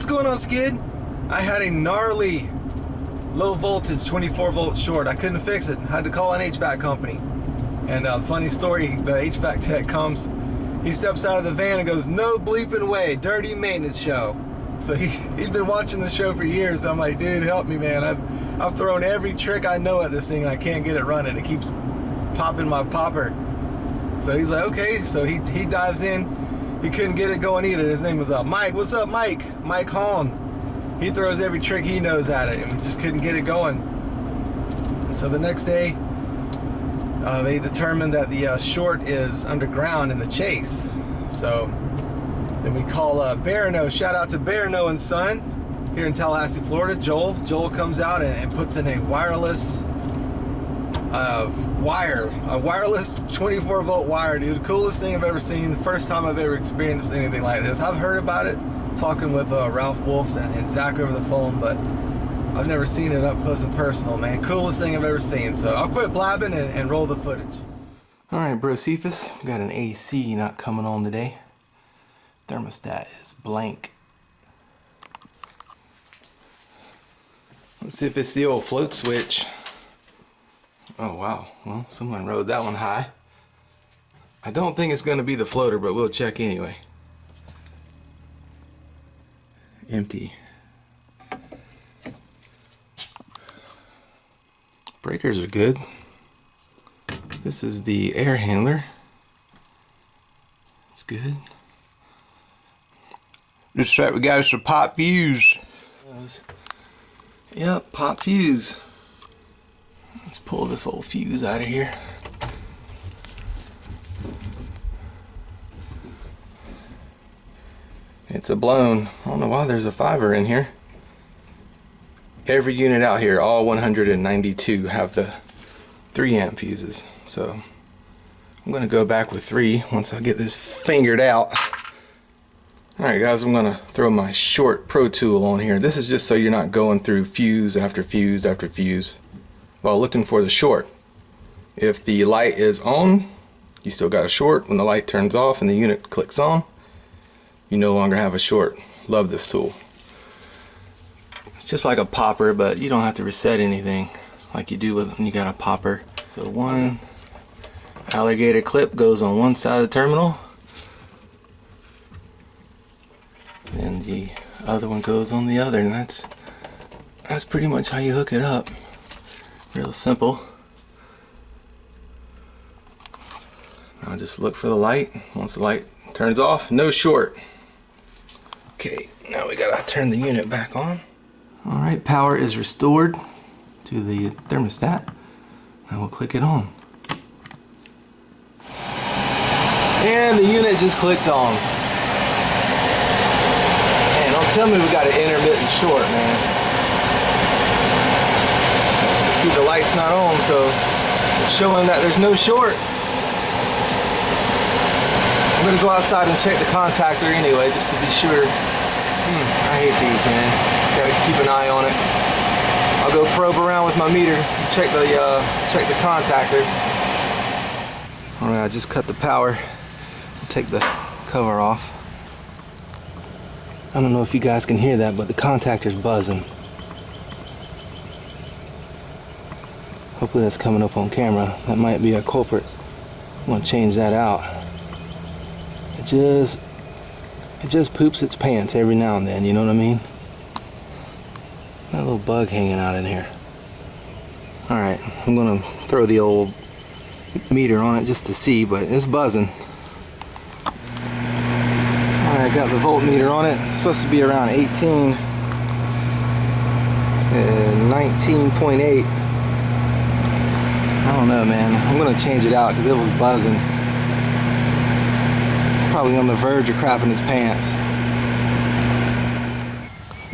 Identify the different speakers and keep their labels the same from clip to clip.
Speaker 1: what's going on, Skid? I had a gnarly low voltage 24 volt short. I couldn't fix it. I had to call an HVAC company. And funny story, the HVAC tech comes, he steps out of the van and goes, "No bleeping way, dirty maintenance show." So he'd been watching the show for years. I'm like, dude, help me, man. I've thrown every trick I know at this thing and I can't get it running. It keeps popping my popper. So he's like, okay. So he dives in. He couldn't get it going either. His name was Mike. What's up, Mike? Mike Hahn. He throws every trick he knows at it, and we just couldn't get it going. So the next day, they determined that the short is underground in the chase. So then we call Barano. Shout out to Barano and Son here in Tallahassee, Florida. Joel comes out and puts in a wireless wireless 24 volt wire, dude. Coolest thing I've ever seen. The first time I've ever experienced anything like this. I've heard about it, talking with Ralph Wolf and Zach over the phone, but I've never seen it up close and personal, man. Coolest thing I've ever seen. So I'll quit blabbing and roll the footage.
Speaker 2: Alright, bro Cephas, we got an AC not coming on today. Thermostat is blank. Let's see if it's the old float switch. Oh wow, well, someone rode that one high. I don't think it's going to be the floater, but we'll check anyway. Empty. Breakers are good. This is the air handler. It's good. Looks like we got us a pop fuse. Yep, pop fuse. Let's pull this old fuse out of here. It's a blown. I don't know why there's a 5er in here. Every unit out here, all 192, have the 3 amp fuses. So I'm going to go back with 3 once I get this fingered out. Alright guys, I'm going to throw my short Pro Tool on here. This is just so you're not going through fuse after fuse after fuse while looking for the short. If the light is on, you still got a short. When the light turns off and the unit clicks on, you no longer have a short. Love this tool. It's just like a popper, but you don't have to reset anything like you do when you got a popper. So one alligator clip goes on one side of the terminal, and the other one goes on the other, and that's pretty much how you hook it up. Real simple. Now just look for the light. Once the light turns off, no short. Okay, now we gotta turn the unit back on. Alright, power is restored to the thermostat. Now we'll click it on. And the unit just clicked on. Man, don't tell me we got an intermittent short, man. See, the light's not on, so it's showing that there's no short. I'm gonna go outside and check the contactor anyway, just to be sure. I hate these, man. Gotta keep an eye on it. I'll go probe around with my meter, check the contactor. All right, I just cut the power. Take the cover off. I don't know if you guys can hear that, but the contactor's buzzing. Hopefully that's coming up on camera. That might be a culprit. I'm gonna change that out. It just poops its pants every now and then, you know what I mean? Got a little bug hanging out in here. Alright, I'm gonna throw the old meter on it just to see, but it's buzzing. Alright, I got the voltmeter on it. It's supposed to be around 18 and 19.8. I don't know, man. I'm gonna change it out because it was buzzing. It's probably on the verge of crapping his pants.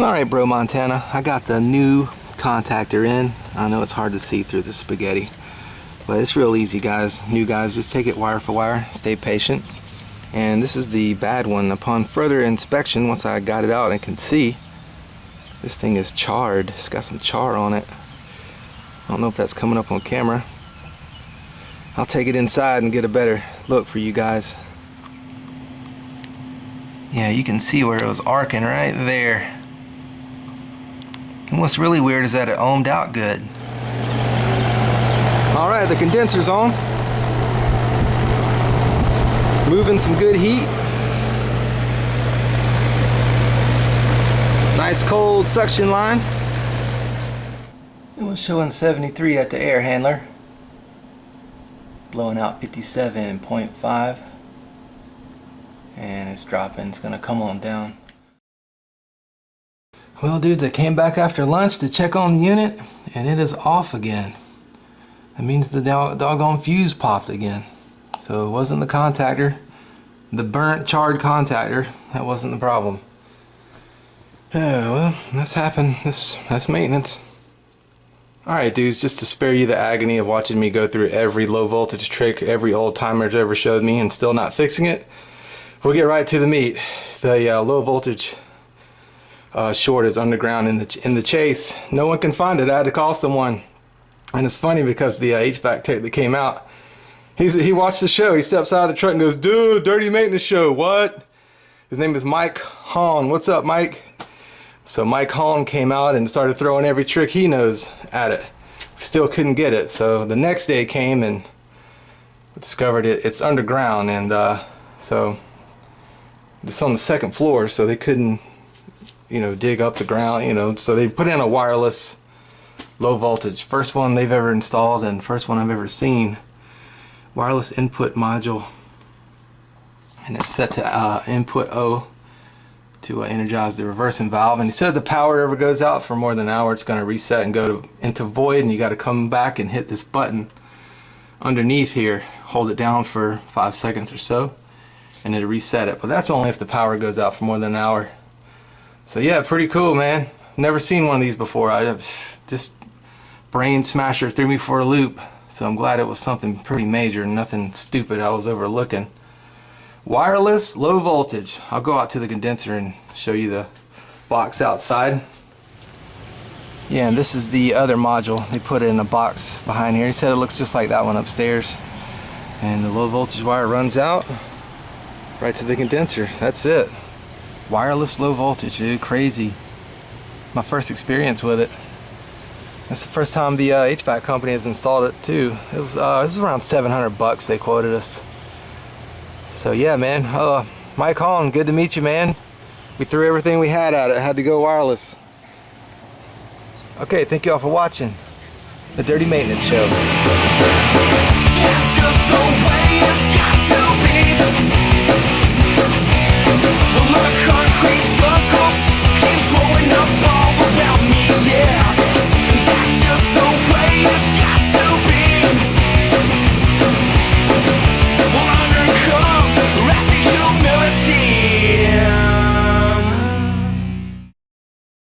Speaker 2: Alright, bro Montana, I got the new contactor in. I know it's hard to see through the spaghetti, but it's real easy, guys. New guys, just take it wire for wire, stay patient. And this is the bad one. Upon further inspection, once I got it out and can see, this thing is charred. It's got some char on it. I don't know if that's coming up on camera. I'll take it inside and get a better look for you guys. Yeah, you can see where it was arcing right there. And what's really weird is that it ohmed out good. Alright, the condenser's on. Moving some good heat. Nice cold suction line. And we're showing 73 at the air handler. Blowing out 57.5. And it's dropping. It's gonna come on down. Well, dudes, I came back after lunch to check on the unit, and it is off again. That means the doggone fuse popped again. So it wasn't the contactor, the burnt, charred contactor. That wasn't the problem. Yeah, well, that's happened. That's maintenance. Alright, dudes, just to spare you the agony of watching me go through every low voltage trick every old timer's ever showed me and still not fixing it, we'll get right to the meat. The low voltage short is underground in the chase. No one can find it. I had to call someone. And it's funny because the HVAC tech that came out, he watched the show. He steps out of the truck and goes, "Dude, dirty maintenance show, what?" His name is Mike Hahn. What's up, Mike? So Mike Hahn came out and started throwing every trick he knows at it. Still couldn't get it. So the next day came and discovered it's underground, and so it's on the second floor, so they couldn't, dig up the ground, so they put in a wireless low voltage, first one they've ever installed and first one I've ever seen, wireless input module, and it's set to input O to energize the reversing valve. And he said the power ever goes out for more than an hour, it's going to reset and go into void, and you got to come back and hit this button underneath here, hold it down for 5 seconds or so, and it'll reset it. But that's only if the power goes out for more than an hour. So yeah, pretty cool, man. Never seen one of these before. This brain smasher threw me for a loop, so I'm glad it was something pretty major, nothing stupid I was overlooking. Wireless low voltage. I'll go out to the condenser and show you the box outside. Yeah, and this is the other module. They put it in a box behind here. He said it looks just like that one upstairs. And the low voltage wire runs out right to the condenser. That's it. Wireless low voltage, dude. Crazy. My first experience with it. That's the first time the HVAC company has installed it too. It was around $700 they quoted us. So yeah, man. Mike Hahn, good to meet you, man. We threw everything we had at it. Had to go wireless. Okay, thank you all for watching the Dirty Maintenance Show.